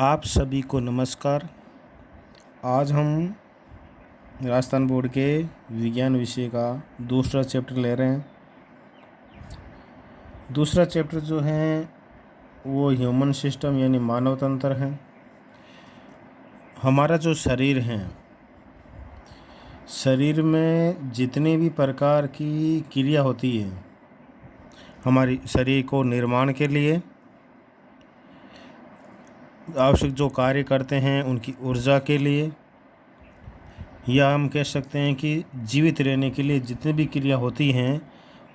आप सभी को नमस्कार। आज हम राजस्थान बोर्ड के विज्ञान विषय का दूसरा चैप्टर ले रहे हैं। दूसरा चैप्टर जो है वो ह्यूमन सिस्टम यानी मानव तंत्र है। हमारा जो शरीर है, शरीर में जितनी भी प्रकार की क्रिया होती है हमारी शरीर को निर्माण के लिए आवश्यक जो कार्य करते हैं उनकी ऊर्जा के लिए, या हम कह सकते हैं कि जीवित रहने के लिए जितनी भी क्रिया होती हैं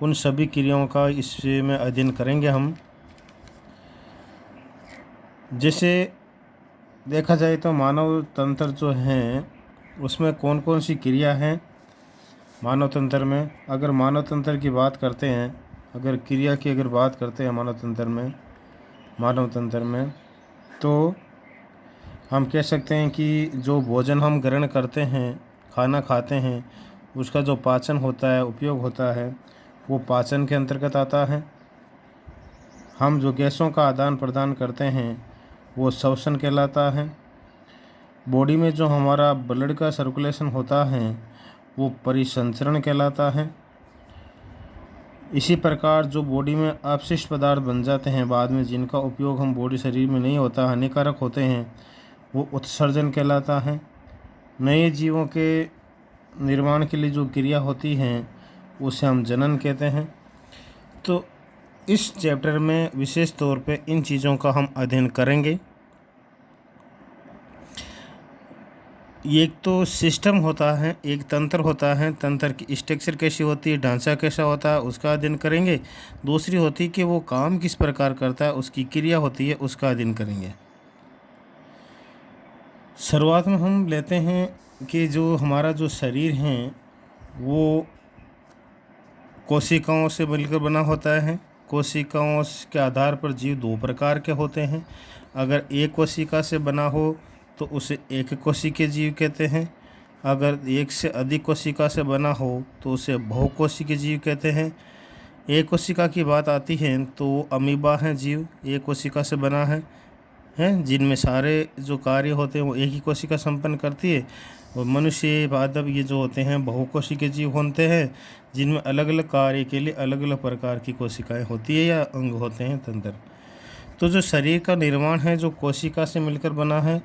उन सभी क्रियाओं का इस विषय में अध्ययन करेंगे हम। जैसे देखा जाए तो मानव तंत्र जो है उसमें कौन कौन सी क्रिया है मानव तंत्र में। अगर मानव तंत्र की बात करते हैं, अगर क्रिया की अगर बात करते हैं मानव तंत्र में तो हम कह सकते हैं कि जो भोजन हम ग्रहण करते हैं, खाना खाते हैं, उसका जो पाचन होता है, उपयोग होता है, वो पाचन के अंतर्गत आता है। हम जो गैसों का आदान प्रदान करते हैं वो श्वसन कहलाता है। बॉडी में जो हमारा ब्लड का सर्कुलेशन होता है वो परिसंचरण कहलाता है। इसी प्रकार जो बॉडी में अपशिष्ट पदार्थ बन जाते हैं बाद में, जिनका उपयोग हम बॉडी शरीर में नहीं होता, हानिकारक होते हैं, वो उत्सर्जन कहलाता है। नए जीवों के निर्माण के लिए जो क्रिया होती हैं उसे हम जनन कहते हैं। तो इस चैप्टर में विशेष तौर पे इन चीज़ों का हम अध्ययन करेंगे। एक तो सिस्टम होता है, एक तंत्र होता है, तंत्र की स्ट्रक्चर कैसी होती है, ढांचा कैसा होता है, उसका अध्ययन करेंगे। दूसरी होती है कि वो काम किस प्रकार करता है, उसकी क्रिया होती है, उसका अध्ययन करेंगे। शुरुआत में हम लेते हैं कि जो हमारा जो शरीर है वो कोशिकाओं से मिलकर बना होता है। कोशिकाओं के आधार पर जीव दो प्रकार के होते हैं। अगर एक कोशिका से बना हो तो उसे एक कोशिकीय जीव कहते हैं। अगर एक से अधिक कोशिका से बना हो तो उसे बहुकोशिकीय जीव कहते हैं। एक कोशिका की बात आती है तो अमीबा है जीव, एक कोशिका से बना है जिनमें सारे जो कार्य होते हैं वो एक ही कोशिका संपन्न करती है। और मनुष्य, पादप, ये जो होते हैं बहुकोशिकीय जीव होते हैं जिनमें अलग अलग कार्य के लिए अलग अलग प्रकार की कोशिकाएं होती है या अंग होते हैं, तंत्र। तो जो शरीर का निर्माण है जो कोशिका से मिलकर बना है।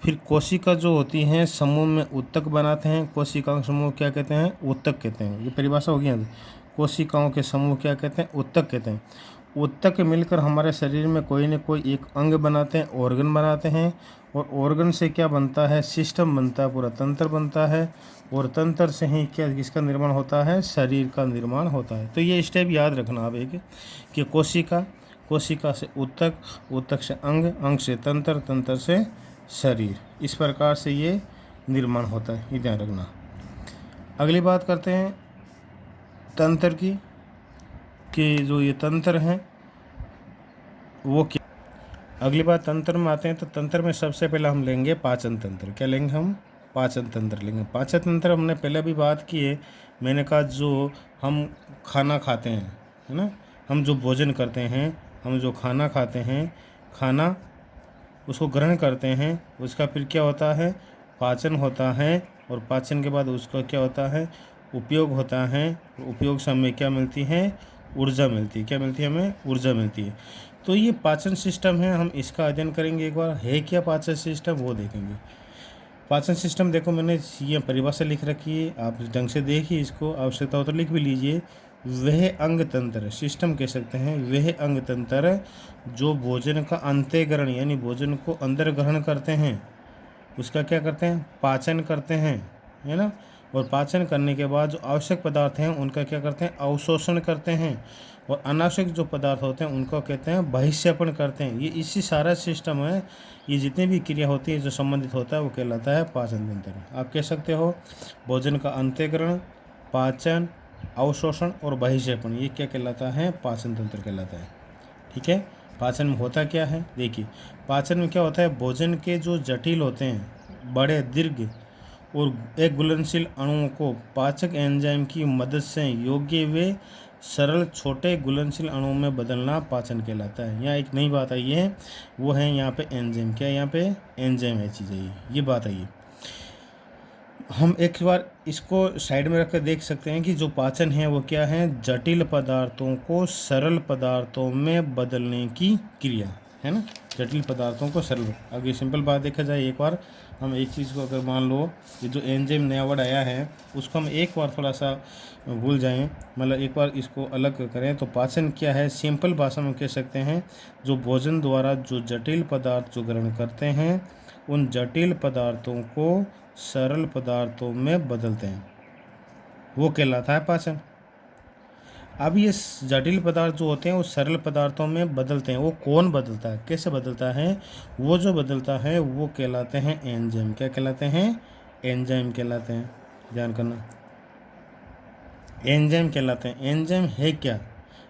फिर कोशिका जो होती हैं समूह में ऊतक बनाते हैं। कोशिकाओं के समूह क्या कहते हैं? ऊतक कहते हैं। ये परिभाषा हो गई यहाँ। कोशिकाओं के समूह क्या कहते हैं? ऊतक कहते हैं। ऊतक मिलकर हमारे शरीर में कोई न कोई एक अंग बनाते हैं, ऑर्गन बनाते हैं। और ऑर्गन से क्या बनता है? सिस्टम बनता है, पूरा तंत्र बनता है। और तंत्र से ही क्या किसका निर्माण होता है? शरीर का निर्माण होता है। तो ये स्टेप याद रखना आप एक, कि कोशिका से ऊतक, ऊतक से अंग, अंग से तंत्र, तंत्र से शरीर। इस प्रकार से ये निर्माण होता है, ये ध्यान रखना। अगली बात करते हैं तंत्र की, कि जो ये तंत्र हैं वो क्या। अगली बात तंत्र में आते हैं तो तंत्र में सबसे पहले हम लेंगे पाचन तंत्र। क्या लेंगे हम? पाचन तंत्र लेंगे। पाचन तंत्र हमने पहले भी बात की है। मैंने कहा जो हम खाना खाते हैं, है ना, हम जो भोजन करते हैं, हम जो खाना खाते हैं, खाना उसको ग्रहण करते हैं, उसका फिर क्या होता है? पाचन होता है। और पाचन के बाद उसका क्या होता है? उपयोग होता है। उपयोग से हमें क्या मिलती है? ऊर्जा मिलती है। क्या मिलती है हमें? ऊर्जा मिलती है। तो ये पाचन सिस्टम है, हम इसका अध्ययन करेंगे। एक बार है क्या पाचन सिस्टम, वो देखेंगे। पाचन सिस्टम देखो, मैंने ये परिभाषा लिख रखी है, आप ढंग से देखिए इसको, आवश्यकता हो तो लिख भी लीजिए। वह अंग तंत्र, सिस्टम कह सकते हैं, वह अंग तंत्र जो भोजन का अंत्यग्रहण यानी भोजन को अंदर ग्रहण करते हैं, उसका क्या करते हैं? पाचन करते हैं, है ना। और पाचन करने के बाद जो आवश्यक पदार्थ हैं उनका क्या करते हैं? अवशोषण करते हैं। और अनावश्यक जो पदार्थ होते हैं उनको कहते हैं बहिष्यपन करते हैं। ये इसी सारा सिस्टम है, ये जितनी भी क्रिया होती है जो संबंधित होता है वो कहलाता है पाचन तंत्र। आप कह सकते हो भोजन का अंत्यग्रहण, पाचन, अवशोषण और बहिष्यपन, ये क्या कहलाता है? पाचन तंत्र कहलाता है। ठीक है। पाचन में होता क्या है देखिए। पाचन में क्या होता है? भोजन के जो जटिल होते हैं, बड़े, दीर्घ और एक घुलनशील अणुओं को पाचक एंजाइम की मदद से योग्य वे सरल छोटे घुलनशील अणुओं में बदलना पाचन कहलाता है। यहाँ एक नई बात आई है, वो है यहाँ पे एंजाइम। क्या यहाँ पे एंजाइम है चीज़ है, ये बात आई है। हम एक बार इसको साइड में रख कर देख सकते हैं कि जो पाचन है वो क्या है, जटिल पदार्थों को सरल पदार्थों में बदलने की क्रिया है ना, जटिल पदार्थों को सरल। अगर सिंपल बात देखा जाए, एक बार हम एक चीज़ को अगर मान लो ये जो एंजाइम नया वर्ड आया है उसको हम एक बार थोड़ा सा भूल जाएं, मतलब एक बार इसको अलग करें तो पाचन क्या है, सिंपल भाषा में कह सकते हैं जो भोजन द्वारा जो जटिल पदार्थ जो ग्रहण करते हैं उन जटिल पदार्थों को सरल पदार्थों में बदलते हैं, वो कहलाता है पाचन। अब ये जटिल पदार्थ जो होते हैं वो सरल पदार्थों में बदलते हैं। वो कौन बदलता है, कैसे बदलता है, वो जो बदलता है वो कहलाते हैं एंजाइम। क्या कहलाते हैं, एंजाइम कहलाते हैं। ध्यान करना, एंजाइम कहलाते हैं। एंजाइम है क्या,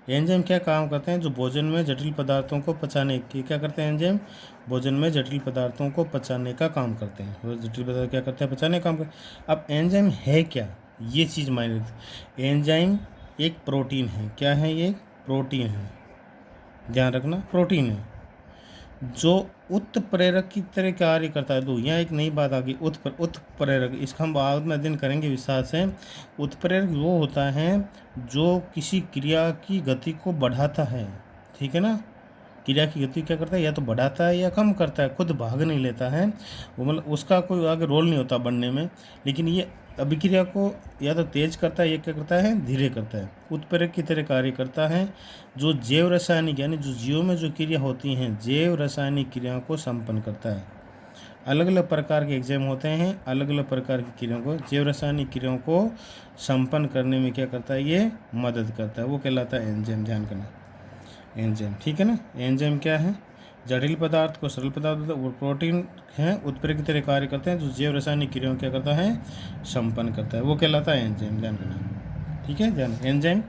एंजाइम क्या काम करते हैं, जो भोजन में जटिल पदार्थों को पचाने की क्या करते हैं, एंजाइम भोजन में जटिल पदार्थों को पचाने का काम करते हैं। वो जटिल पदार्थ क्या करते हैं, पचाने का काम करते हैं। अब एंजाइम है क्या, ये चीज़ मायने रखती। एंजाइम एक प्रोटीन है। क्या है, ये प्रोटीन है, ध्यान रखना, प्रोटीन है जो उत्प्रेरक की तरह कार्य करता है। तो यहाँ एक नई बात आ गई, उत्प्रेरक, इसका हम बाद में अध्ययन करेंगे विस्तार से। उत्प्रेरक वो होता है जो किसी क्रिया की गति को बढ़ाता है, ठीक है ना। क्रिया की गति क्या करता है, या तो बढ़ाता है या कम करता है, खुद भाग नहीं लेता है वो, मतलब उसका कोई आगे रोल नहीं होता बढ़ने में, लेकिन ये अभिक्रिया को या तो तेज करता है या क्या करता है, धीरे करता है। उत्प्रेरक की तरह कार्य करता है जो जैव रासायनिक यानी जो जीवों में जो क्रिया होती हैं जैव रासायनिक क्रियाओं को संपन्न करता है। अलग अलग प्रकार के एग्जाम होते हैं, अलग अलग प्रकार की क्रियाओं को, जैव रासायनिक क्रियाओं को संपन्न करने में क्या करता है, ये मदद करता है, वो कहलाता है एंजाइम। ध्यान करना, एंजाइम, ठीक है ना। एंजाइम क्या है, जटिल पदार्थ को सरल पदार्थ, वो प्रोटीन हैं, उत्प्रेरक की तरह कार्य करते हैं जो जैव रासायनिक क्रियाओं क्या करता है, संपन्न करता है, वो कहलाता है एंजाइम। ध्यान करना, ठीक है। ध्यान, एंजाइम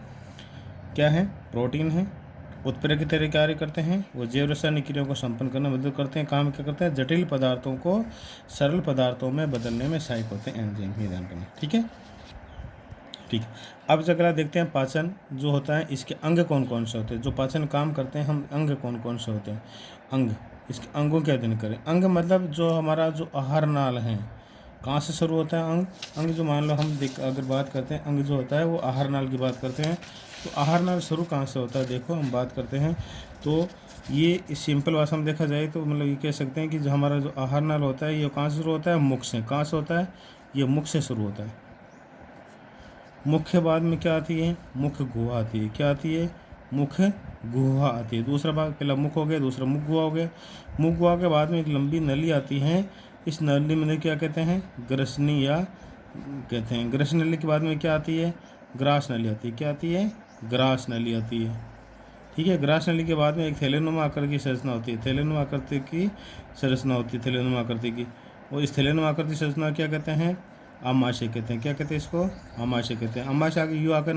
क्या है, प्रोटीन है, उत्प्रेरक की तरह कार्य करते हैं, वो जैव रासायनिक क्रियाओं को संपन्न करने में मदद करते हैं। काम क्या करते हैं, जटिल पदार्थों को सरल पदार्थों में बदलने में सहायक होते हैं एंजाइम। ये ध्यान करना, ठीक है, ठीक है। अब अगला देखते हैं पाचन जो होता है, इसके अंग कौन कौन से होते हैं, जो पाचन काम करते हैं हम अंग कौन कौन से होते हैं। अंग, इसके अंगों के अध्ययन करें। अंग मतलब जो हमारा जो आहार नाल है, कहाँ से शुरू होता है अंग। अंग जो मान लो हम अगर बात करते हैं, अंग जो होता है वो आहार नाल की बात करते हैं, तो आहार नाल शुरू कहाँ से होता है, देखो हम बात करते हैं तो ये सिंपल भाषा में देखा जाए तो मतलब ये कह सकते हैं कि जो हमारा जो आहार नाल होता है ये कहाँ से शुरू होता है, मुख से। कहाँ से होता है, ये मुख से शुरू होता है। मुख्य बाद में क्या आती है, मुख गुहा आती है। क्या आती है, मुख गुहा आती है। दूसरा भाग, पहला मुख हो गया, दूसरा मुख गुहा हो गया। मुख गुहा के बाद में एक लंबी नली आती है, इस नली में क्या कहते हैं, ग्रसनी या कहते हैं। ग्रस नली के बाद में क्या आती है, ग्रास नली आती है। क्या आती है, ग्रास नली आती है, ठीक है। ग्रास नली के बाद में एक थैलेनुमा आकृति की संरचना होती है। थैलेनुमा आकृति की संरचना होती है, थैलेनुमा आकृति की। और इस थैलेनुमा आकृति संरचना क्या कहते हैं, आमाशय कहते हैं। क्या कहते हैं इसको, आमाशय कहते हैं। आमाशय आगे यू आकर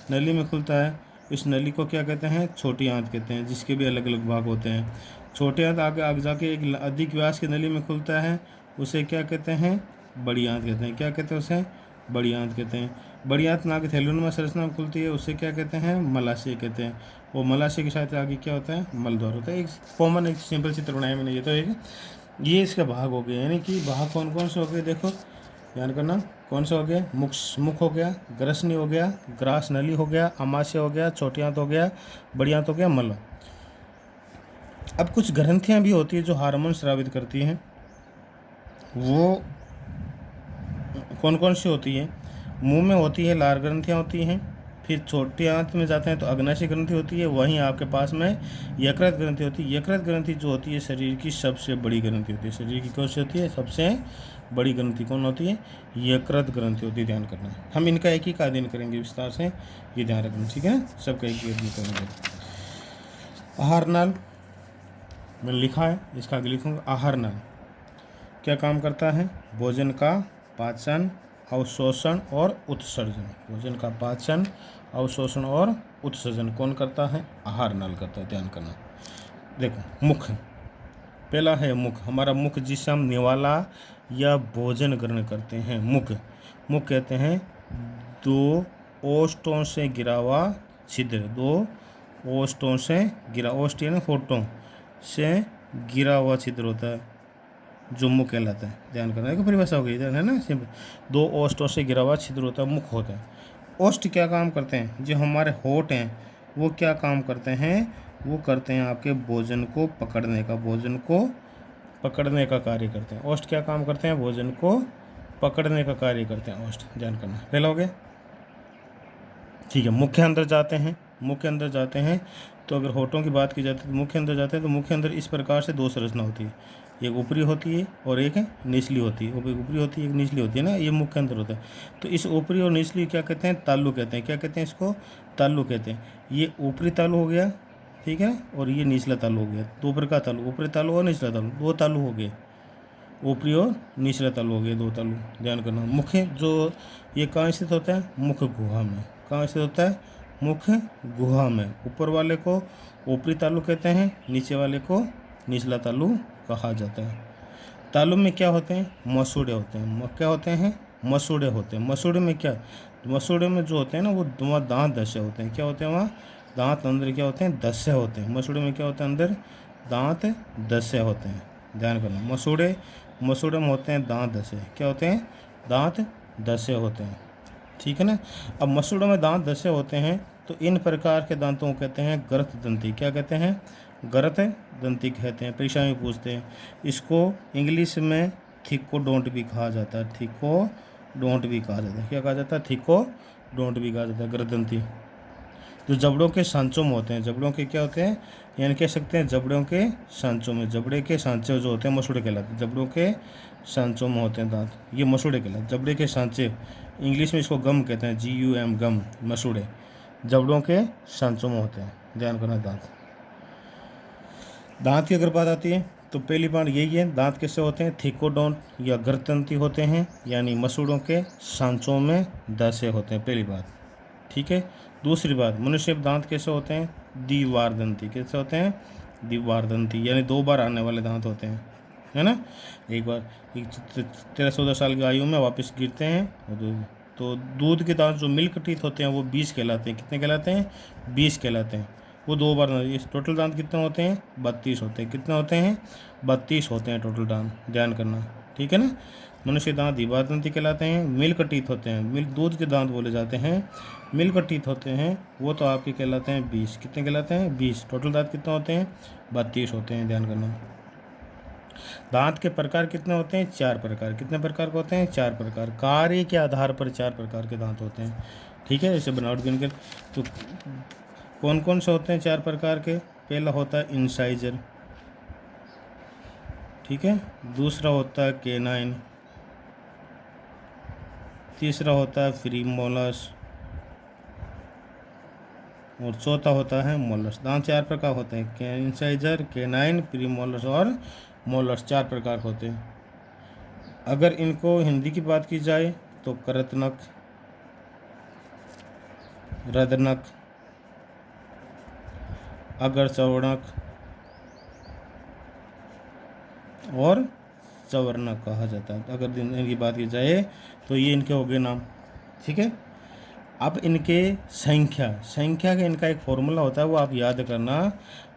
नली में खुलता है, इस नली को क्या कहते हैं, छोटी आंत कहते हैं, जिसके भी अलग अलग भाग होते हैं। छोटी आंत आगे जाके एक अधिक व्यास की नली में खुलता है, उसे क्या कहते हैं, बड़ी आंत कहते हैं। क्या कहते हैं उसे, बड़ी आंत कहते हैं। बड़ी आंत ना के थैलेनुमा संरचना में खुलती है, उसे क्या कहते हैं, मलाशय कहते हैं। और मलाशय के साथ आगे क्या होता है, मलद्वार होता है। एक कॉमन एक सिंपल चित्र बनाया मैंने, ये तो एक ये इसका भाग हो गया, यानी कि भाग कौन कौन से हो गए, देखो ध्यान करना, कौन सा हो गया, मुख हो गया, ग्रसनी हो गया, ग्रास नली हो गया, आमाशय हो गया, छोटी आंत हो गया, बड़ी आंत हो गया, मल। अब कुछ ग्रंथियां भी होती है जो हार्मोन स्रावित करती हैं, वो कौन कौन सी होती है। मुंह में होती है, लार ग्रंथियां होती हैं। फिर छोटी आंत में जाते हैं तो अग्नाशय ग्रंथि होती है। वहीं आपके पास में यकृत ग्रंथि होती है। यकृत ग्रंथि जो होती है शरीर की सबसे बड़ी ग्रंथि होती है। शरीर की कौन सी होती है, सबसे बड़ी ग्रंथि कौन होती है, यकृत ग्रंथि होती है। ध्यान करना, हम इनका एक ही का अध्ययन करेंगे विस्तार से, ये ध्यान रखना, ठीक है। सबका एक ही अध्ययन करेंगे। आहार नाल मैंने लिखा है, इसका आगे लिखूंगा। आहार नाल क्या काम करता है, भोजन का पाचन, अवशोषण और उत्सर्जन। भोजन का पाचन, अवशोषण और उत्सर्जन कौन करता है, आहार नाल करता है। ध्यान करना, देखो मुख, पहला है मुख, हमारा मुख जिससे हम निवाला या भोजन ग्रहण करते हैं। मुख कहते हैं दो ओष्ठों से घिरा हुआ छिद्र, 2 ओष्ठों से घिरा, ओष्ठ यानी होठों से घिरा हुआ छिद्र होता है जो मुख कहलाता है। ध्यान करना है, परिभाषा हो गई है ना सिंपल। 2 ओष्ठों से घिरा हुआ छिद्र होता है, मुख होता है। ओष्ठ क्या काम करते हैं? जो हमारे होठ हैं वो क्या काम करते हैं? वो करते हैं आपके भोजन को पकड़ने का, भोजन को पकड़ने का कार्य करते हैं। ओष्ठ क्या काम करते हैं? भोजन को पकड़ने का कार्य करते हैं ओष्ठ। ध्यान करना, पहला हो गया। ठीक है, मुख्य अंदर जाते हैं, मुख्य अंदर जाते हैं तो अगर होठों की बात की जाती है तो मुख्य अंदर जाते हैं तो मुख्य अंदर इस प्रकार से 2 संरचना होती है, एक ऊपरी होती है और एक निचली होती है। ऊपरी होती है, एक निचली होती है ना, ये मुख्य अंदर होता है। तो इस ऊपरी और निचली क्या कहते हैं? तालु कहते हैं। क्या कहते हैं इसको? तालु कहते हैं। ये ऊपरी तालु हो गया, ठीक है, और ये निचला तालु हो गया। 2 प्रकार तालु, ऊपरी तालु और निचला तालु, 2 तालु हो गए, ऊपरी और निचला तालु हो गए, 2 तालु। ध्यान करना, मुख्य जो ये कहाँ स्थित होता है? मुख गुहा में। कहाँ स्थित होता है? मुख गुहा में। ऊपर वाले को ऊपरी तालु कहते हैं, नीचे वाले को निचला तालु कहा जाता है। तालु में क्या होते हैं? मसूड़े होते हैं। क्या होते हैं? मसूड़े होते हैं। मसूड़े में क्या? मसूड़े में जो होते हैं ना वो दांत दसे होते हैं। क्या होते हैं वहाँ? दांत अंदर क्या होते हैं? दसे होते हैं। मसूड़े में क्या होता है? अंदर दांत दसे होते हैं। ध्यान करना, मसूड़े में होते हैं दांत दसे। क्या होते हैं? दांत दसे होते हैं, ठीक है ना। अब मसूड़ों में दांत दसे होते हैं तो इन प्रकार के दांतों को कहते हैं गर्त दंती। क्या कहते हैं? गर्त दंती कहते हैं। परीक्षा में पूछते हैं इसको। इंग्लिश में थिकोडोंट भी कहा जाता है, थिकोडोंट भी कहा जाता है। क्या कहा जाता है? थिकोडोंट भी कहा जाता है, गर्त दंती। जो जबड़ों के सांचों में होते हैं, जबड़ों के क्या होते हैं? यानी कह सकते हैं जबड़ों के सांचों में, जबड़े के सांचे जो होते हैं मसूड़े कहलाते हैं। जबड़ों के सांचों में होते हैं दांत, ये मसूड़े कहलाते हैं। जबड़े के सांचे, इंग्लिश में इसको गम कहते हैं, GUM, गम, मसूड़े जबड़ों के सांचों में होते हैं। ध्यान करना, दांत की अगर बात आती है तो पहली बात यही है, दांत कैसे होते हैं? थिकोडोंट या गर्तदंती होते हैं, यानी मसूड़ों के सांचों में दसे होते हैं, पहली बात, ठीक है। दूसरी बात, मनुष्य के दांत कैसे होते हैं? द्विवारदंती। कैसे होते हैं? द्विवारदंती, यानी 2 बार आने वाले दांत होते हैं, है ना। एक बार 13-14 साल की आयु में वापस गिरते हैं। तो दूध के दांत जो मिल्क टीथ होते हैं वो 20 कहलाते हैं। कितने कहलाते हैं? 20 कहलाते हैं। वो 2 बार, इस टोटल दांत कितने होते हैं? 32 होते हैं। कितने होते हैं? 32 होते हैं टोटल दांत। ध्यान करना, ठीक है ना। मनुष्य दांत द्विवारदंती कहलाते हैं। मिल्क टीथ होते हैं, मिल्क दूध के दांत बोले जाते हैं। मिल्क टीथ होते हैं वो तो आपके कहलाते हैं 20। कितने कहलाते हैं? 20। टोटल दांत कितने होते हैं? 32 होते हैं। ध्यान करना। दांत के प्रकार कितने होते हैं? 4 प्रकार। कितने प्रकार के होते हैं? 4 प्रकार। कार्य के आधार पर 4 प्रकार के दांत होते हैं, ठीक है। जैसे बनावट गिनकर तो कौन कौन से होते हैं 4 प्रकार के? पहला होता है इंसाइजर, ठीक है। दूसरा होता है केनाइन, तीसरा होता है प्रीमोलस और चौथा होता है मोलस। दांत 4 प्रकार होते हैं, इंसाइजर, केनाइन, प्रीमोलस और मोलस, 4 प्रकार होते हैं। अगर इनको हिंदी की बात की जाए तो करतनक, रदनक, अगर चौड़क और चवर्णक कहा जाता है। अगर इनकी बात की जाए तो ये इनके हो गए नाम, ठीक है। अब इनके संख्या का इनका एक फॉर्मूला होता है, वो आप याद करना,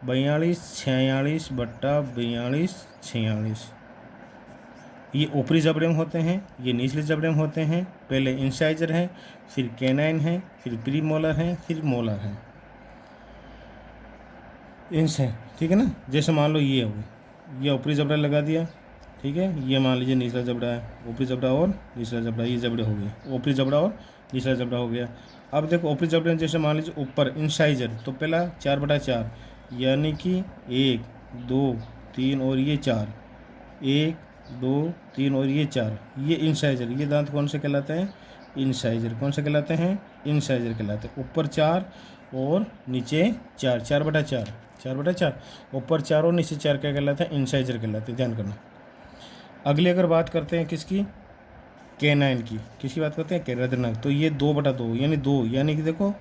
42-46/42-46। ये ऊपरी जबड़े में होते हैं, ये निचले जबड़े में होते हैं। पहले इंसाइजर है, फिर कैनाइन है, फिर प्रीमोलर है, फिर मोलर है, इनसे, ठीक है ना। जैसे मान लो ये हो गई, ये ऊपरी जबड़ा लगा दिया, ठीक है। ये मान लीजिए निचला जबड़ा है, ऊपरी जबड़ा और निचला जबड़ा, ये जबड़े हो गए, ऊपरी जबड़ा और निचला जबड़ा हो गया। अब देखो ऊपरी जबड़े जैसे मान लीजिए ऊपर इंसाइजर, तो पहला 4/4, यानी कि 1, 2, 3 और ये 4, 1, 2, 3 और ये 4, ये इंसाइजर। ये दांत कौन से कहलाते हैं? इंसाइजर। कौन से कहलाते हैं? इंसाइजर कहलाते हैं। ऊपर 4 और नीचे 4, 4/4, 4/4, ऊपर 4 और नीचे 4 क्या कहलाते हैं? इंसाइजर कहलाते हैं। ध्यान करना। अगली अगर बात करते हैं किसकी? कैनाइन की। किसकी बात करते हैं? रदनक। तो ये 2/2, यानी 2, यानी कि देखो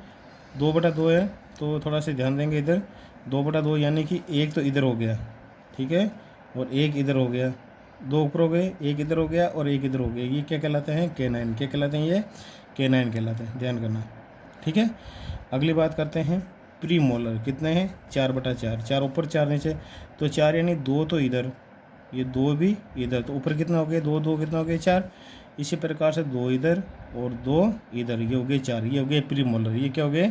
2/2 है, तो थोड़ा सा ध्यान देंगे इधर। 2/2 यानी कि एक तो इधर हो गया, ठीक है, और एक इधर हो गया, 2 ऊपर हो गए, एक इधर हो गया और एक इधर हो गया। ये क्या कहलाते हैं? कैनाइन। क्या कहलाते हैं? ये कैनाइन कहलाते हैं। ध्यान करना। ठीक है। अगली बात करते हैं प्री मोलर, कितने हैं 4/4, 4 ऊपर 4 नीचे, तो 4 यानी 2 तो इधर, ये 2 भी इधर, तो ऊपर कितना हो गया 2 2 कितना हो गया 4। इसी प्रकार से 2 इधर और 2 इधर, ये हो गए 4, ये हो गए प्री मोलर। ये क्या हो गए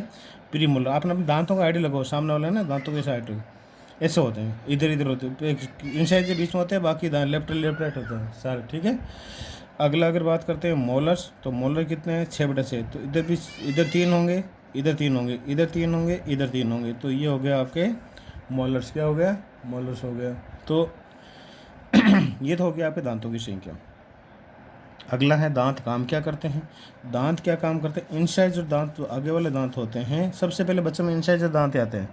प्री मोलर। आपने अपने दांतों का आइडिया लगाओ, सामने वाला है ना दांतों के साइड ऐसे होते हैं, इधर इधर होते हैं, इन साइड के बीच में होते हैं, बाकी लेफ्ट लेफ्ट राइट होते हैं सारे, ठीक है। अगला अगर बात करते हैं मोलर्स, तो मोलर कितने हैं 6/6, तो इधर भी इधर 3 होंगे, इधर 3 होंगे, इधर 3 होंगे, इधर 3 होंगे, तो ये हो गया आपके मोलर्स। क्या हो गया मोलर्स हो गया। तो ये तो हो गया आपके दांतों की संख्या। अगला है दांत काम क्या करते हैं। दांत क्या काम करते हैं, इंसाइजर दांत जो आगे वाले दांत होते हैं, सबसे पहले बच्चों में इंसाइजर दांत आते हैं,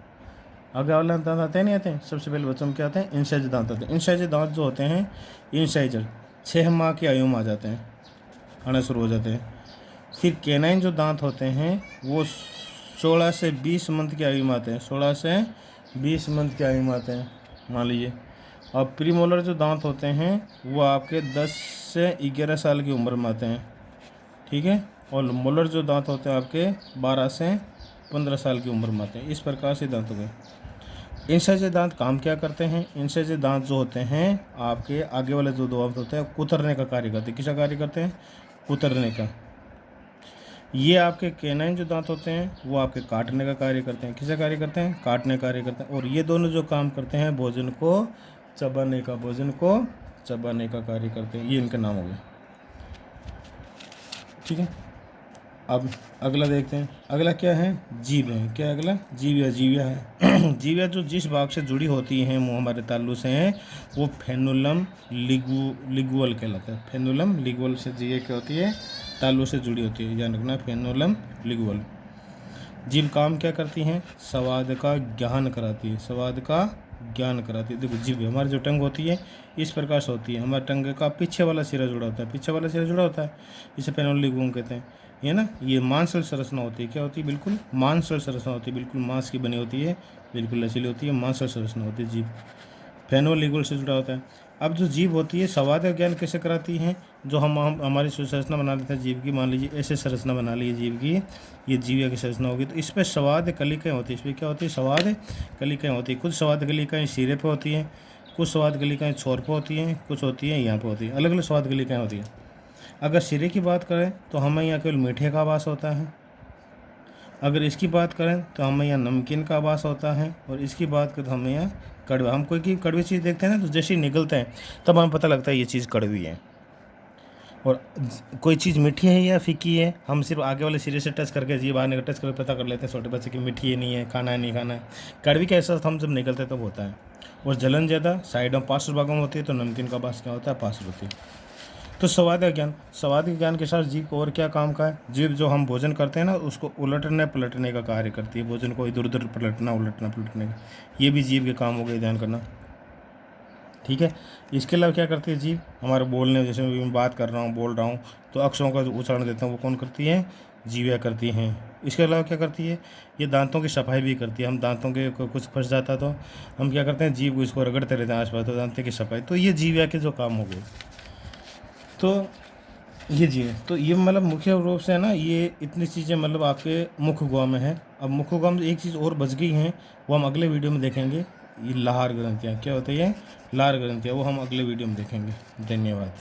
आगे वाले दांत आते हैं नहीं आते हैं, सबसे पहले बच्चों में क्या आते हैं इंसाइजर दांत आते हैं। इंसाइजर दांत जो होते हैं इंसाइजर 6 माह की आयु में आ जाते हैं, आना शुरू हो जाते हैं। फिर कैनाइन जो दांत होते हैं वो 16 से 20 मंथ की आयु में आते हैं, 16 से 20 मंथ की आयु में आते हैं मान लीजिए। और प्रीमोलर जो दांत होते हैं वो आपके 10 से 11 साल की उम्र में आते हैं, ठीक है। और मोलर जो दांत होते हैं आपके 12 से 15 साल की उम्र में आते हैं। इस प्रकार से दांतों के इंसाइजर दांत काम क्या करते हैं। इंसाइजर दांत जो होते हैं आपके आगे वाले जो दांत होते हैं कुतरने का कार्य करते हैं। किसका कार्य करते हैं, कुतरने का। ये आपके कैनाइन जो दांत होते हैं वो आपके काटने का कार्य करते हैं। किसका कार्य करते हैं, काटने का कार्य करते हैं। और ये दोनों जो काम करते हैं भोजन को चबाने का, भोजन को चबाने का कार्य करते हैं। ये इनका नाम हो गया, ठीक है। अब अगला देखते हैं, अगला क्या है जीभ है। क्या अगला जीविया, जीविया है। जीविया जो जिस भाग से जुड़ी होती हैं मुँह हमारे तालू से हैं वो फेनुलम लिगुअल कहलाता है। फेनुलम लिगुअल से जीविया क्या होती है, तालू से जुड़ी होती है, ध्यान रखना फेनुलम लिगुअल। जीभ काम क्या करती हैं, स्वाद का ज्ञान कराती है, स्वाद का ज्ञान कराती है। देखो जीभ हमारी जो टंग होती है इस प्रकार से होती है, हमारे टंग का पीछे वाला सिरा जुड़ा होता है, पीछे वाला सिरा जुड़ा होता है, इसे फेनुलम लिगुअल कहते हैं, ये ना। ये मांसल संरचना होती है, क्या होती है, बिल्कुल मांसल संरचना होती है, बिल्कुल मांस की बनी होती है, बिल्कुल लचीली होती है, मांसल संरचना होती है जीभ, फेनुलम लिगुअल से जुड़ा होता है। अब जो जीभ होती है स्वाद का ज्ञान कैसे कराती है, जो हम हमारी संरचना बना लेते हैं जीभ की, मान लीजिए ऐसे संरचना बना ली है जीभ की, ये जीविया की संरचना होगी, तो इस पर स्वाद कलिकाएँ होती है, इस पर क्या होती है स्वाद कलिकाएँ होती है। कुछ स्वाद कलिकाएँ सिरे पे होती हैं, कुछ स्वाद कलिकाएँ छोर पे होती हैं, कुछ होती हैं यहाँ पे होती है, अलग अलग स्वाद कलिकाएँ होती हैं। अगर सिरे की बात करें तो हमें यहाँ केवल मीठे का आभास होता है, अगर इसकी बात करें तो हमें यहाँ नमकीन का आभास होता है, और इसकी बात करें तो हमें यहाँ कड़वा। हम कोई की कड़वी चीज़ देखते हैं ना तो जैसे ही निकलते हैं तब हमें पता लगता है ये चीज़ कड़वी है। और कोई चीज़ मीठी है या फीकी है हम सिर्फ आगे वाले सिरे से टच करके जीभ आने का टच करके पता कर लेते हैं छोटे बच्चे की मीठी है नहीं है, खाना है नहीं खाना है। कड़वी का एहसास हम जब निकलते हैं तब होता है। और जलन ज़्यादा साइडों पार्श्व भागों में होती है तो नमकीन का आभास क्या होता है, पार्श्व होती है। तो स्वाद का ज्ञान, स्वाद के ज्ञान के साथ जीभ और क्या काम का है, जीभ जो हम भोजन करते हैं ना उसको उलटने पलटने का कार्य करती है, भोजन को इधर उधर पलटना उलटना पलटने का, ये भी जीभ के काम हो गए, ध्यान करना, ठीक है। इसके अलावा क्या करती है जीभ, हमारे बोलने, जैसे मैं बात कर रहा हूँ बोल रहा हूँ तो अक्षरों का जो उच्चारण देता हूँ वो कौन करती है, जीविया करती हैं। इसके अलावा क्या करती है, ये दांतों की सफाई भी करती है। हम दांतों के कुछ फंस जाता है तो हम क्या करते हैं जीभ को इसको रगड़ते रहते हैं आसपास, तो दांतों की सफाई, तो ये जीविया के जो काम हो गए। तो ये जी, तो ये मतलब मुख्य रूप से है ना, ये इतनी चीज़ें मतलब आपके मुख्य गुहा में है। अब मुख्य गुहा में एक चीज़ और बच गई है वो हम अगले वीडियो में देखेंगे, ये लार ग्रंथियाँ क्या होती है, लार ग्रंथियाँ, वो हम अगले वीडियो में देखेंगे। धन्यवाद।